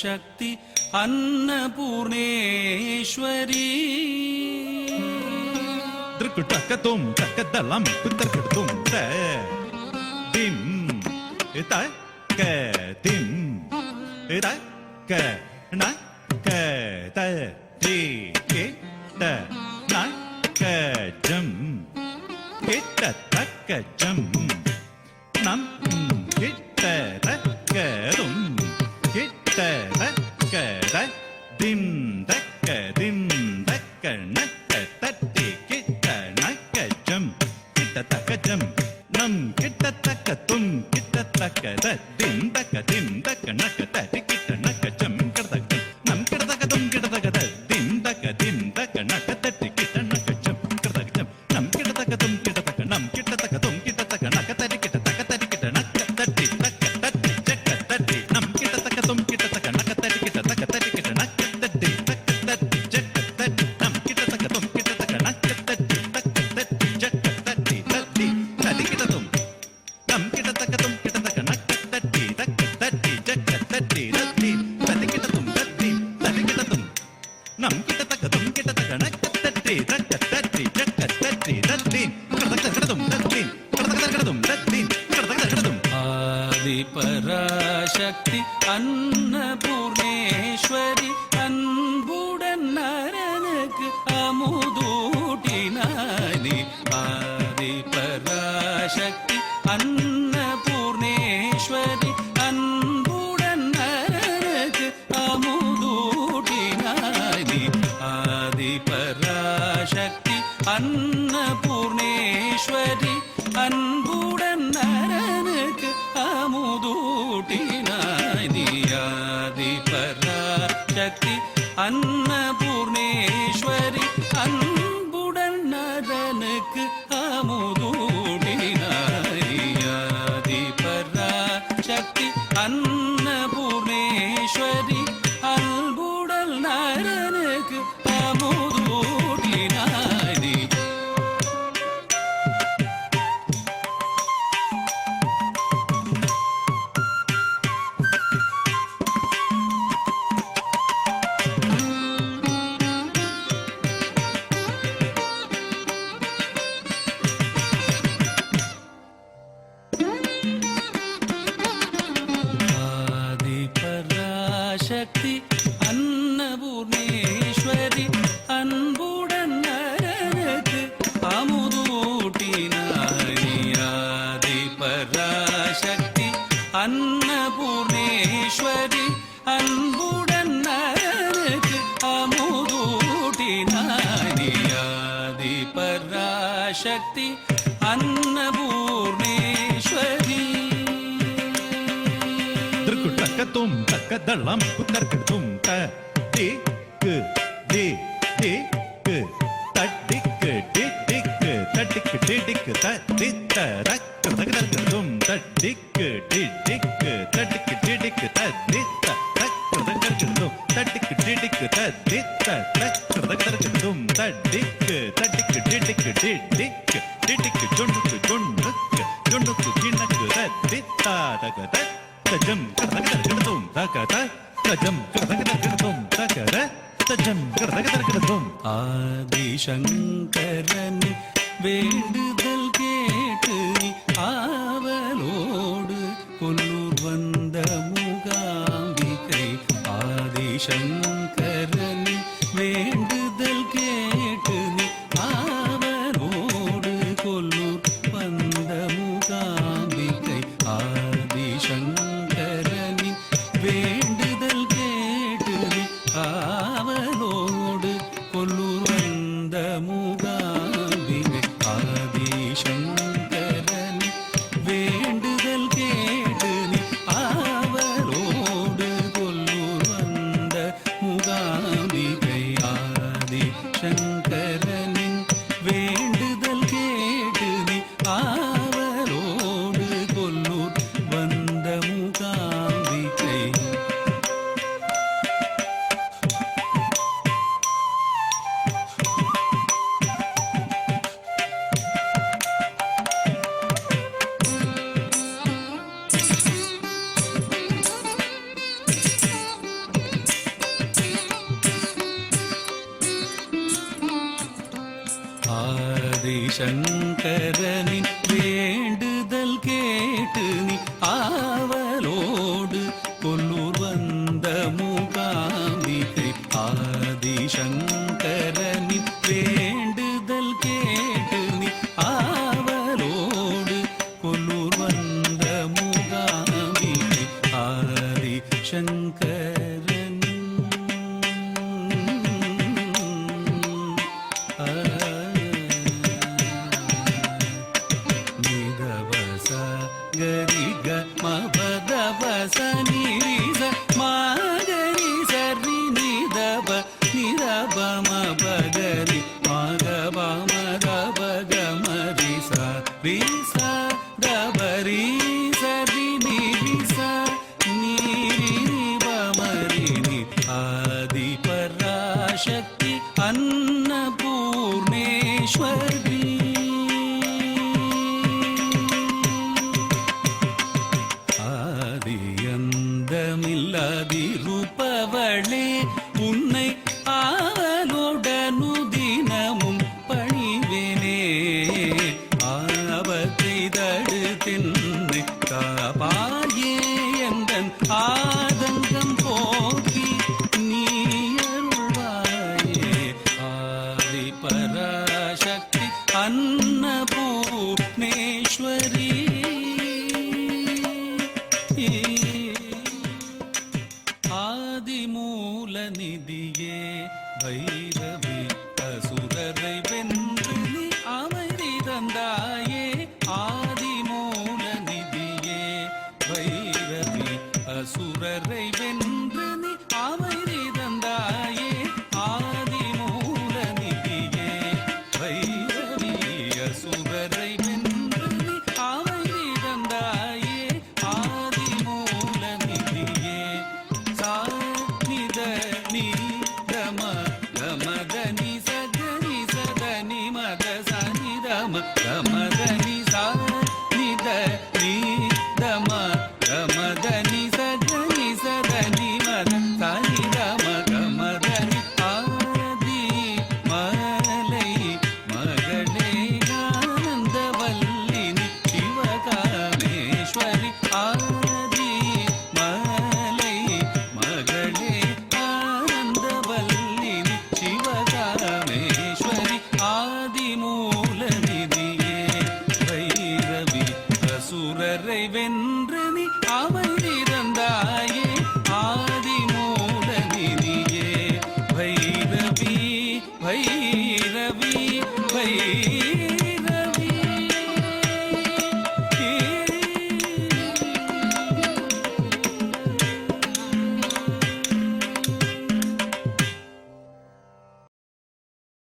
Parasakthi Annapoorneshwari திருக்குட்டக்கத்தும் தக்கத்தெல்லாம் குத்தர்க்கத்தும் Thiem க Thiem க ந க த தி கே த ந க ஜம் கிட்ட தக்க ஜம் நம் கிட்ட தக்கதும் கிட்ட தக்கத திம் தக்க நக்க தட்டி கிட்ட நக்க ஜம் கிட்ட தக்க ஜம் நம் கிட்ட தக்க தும் கிட்ட தக்க திம் தக்க நக்க தட்டி கிட்ட நக்க ஜம் கிட்ட நம் கிட்ட தக்க தும் கிட்ட தக்க திம் தக்க நக்க தட்டி கிட்ட நக்க ஜம் கிட்ட ஜம் நம் கிட்ட தக்க தும் கிட்ட தக்க நம் கிட்ட தக்க தும் கிட்ட தக்க நக்க தட்டி கிட்ட நக்க தட்டி ஜக்க தட்டி நம் கிட்ட தக்க தும் கிட்ட தக்க நக்க தட்டி கிட்ட நக்க தட்டி ஜக்க தட்டி நம் கிட்ட தக்க தும் கிட்ட தக்க நக்க தட்டி ஜக்க தட்டி கிட்ட தும் நம் கிட்ட தக்க தும் கிட்ட தக்க நக்க தட்டி ஜக்க தட்டி கிட்ட தும் கிட்ட தும் நம் கிட்ட தக்க தும் கிட்ட தக்க நக்க தட்டி ஜக்க தட்டி கிட்ட தும் ஆதி பராசக்தி அன்னபூர்ணேஸ்வரி அன்புடன் நரனுக்கு அமுதூட்டினானி ஆதி பராசக்தி அன்னபூர்ணேஸ்வரி அன்புடன் நரனுக்கு அமுதூட்டினானி ஆதி பராசக்தி அன்னபூர்ணேஸ்வரி அன்புடன் நரனுக்கு அமுதூட்டினானி ஆதி பராசக்தி அன்னபூர்ணேஸ்வரி அன்புடன் நரனுக்கு அமுதூட்டினானி ஆதி பராசக்தி அன்னபூர்ணேஸ்வரி அன்புடன் நரனுக்கு அமுதூட்டினானி ஆதி பராசக்தி அன்னபூர்ணேஸ்வரி அன்புடன் நரனுக்கு அமுதூட்டினானி ஆதி பராசக்தி அன்னபூர்ணேஸ்வரி அன்புடன் நரனுக்கு அமுதூட்டினானி ஆதி பராசக்தி அன்னபூர்ணேஸ்வரி திருக்குட்டக்கத்தும் தக்கதெல்லாம் குத்தர்க்கத்தும் தி கு தி தி கு தட்டிக்கு டிடிக்கு தட்டிக்கு டிடிக்கு தத்தித்த ரக்க தகதர்க்கத்தும் தட்டிக்கு டிடிக்கு தட்டிக்கு டிடிக்கு தத்தித்த ரக்க தகதர்க்கத்தும் தட்டிக்கு டிடிக்கு தத்தித்த ரக்க தகதர்க்கத்தும் தட்டிக்கு டிடிக்கு டிடிக்கு டிடிக்கு ஜொண்டுக்கு கிணக்கு தத்தித்த தகத தஜம் கதகதர்க்கத்தும் தகத தஜம் கதகதர்க்கத்தும் தகத தஜம் கதகதர்க்கத்தும் ஆதிசங்கரன் வேண்டுதல் கேட்டு ஆவலோடு கொல்லூர் வந்த மூகாம்பிகை ஆதிசங்கரன் வேண்டுதல் கேட்டு ஆவலோடு கொல்லூர் வந்த மூகாம்பிகை ஆதிசங்கரனின் வேண்டுதல் கேட்டு ஆவலோடு கொல்லூர் வந்த மூகாம்பிகை ஆதிசங்கரனின் வேண்டுதல் கேட்டு ஆவலோடு கொல்லூர் வந்த மூகாம்பிகை ஆதிசங்கரனின் வேண்டுதல் கேட்டு ஆவலோடு கொல்லூர் வந்த மூகாம்பிகை ஆதிசங்கரனின் வேண்டுதல் கேட்டு நீ ஆவலோடு கொல்லூர் வந்த மூகாம்பிகை. ஆதிசங்கரனின் வேண்டுதல் கேட்டு நீ ஆவலோடு கொல்லூர் வந்த மூகாம்பிகை. ஆதிசங்கரனின் நிதவச கரிக மபதவச நிரிச மாகரி சரி நிதப நிதப மபகரி மகப மதப கமரிச ரிச தபரி சரி நிரிச நீரிபமரினி. ஆதி பராசக்தி அன்னபூர்ணேஸ்வரி. ஆதியந்தமில்லாதிருப்பவளே உன்னை ஆவலோடனு தினமும் பணிவேனே. ஆபத்தை தடுத்தென்னை காப்பாயே எந்தன் ஆதங்கம் போக்கி நீ அருள்வாயே. ஆதி பராசக்தி அன்னபூர்ணேஸ்வரி. ஆதிமூல நிதியே பைரவி அசுரரை வென்று நீ அமைதி தந்தாயே. ஆதிமூல நிதியே பைரவி அசுரரை வென்று நீ அமைதி தந்தாயே. ஆதிமூல நிதியே பைரவி அசுரரை வென்று நீ அமைதி தந்தாயே. ஆதிமூல நிதியே சா நித நீ தம கமதனி சகரி சதனி மத சனி தம கமதனி சா நித நீ தம கமதனி சகரி சதனி மத சனி தம கமதனி. ஆதி மலை மகளே ஆனந்தவல்லினி சிவகாமேஸ்வரி. ஆதி மலை மகளே ஆனந்தவல்லினி சிவகாமேஸ்வரி. ஆதிமூல நிதியே பைரவி அசுரரை வென்று நீ அமை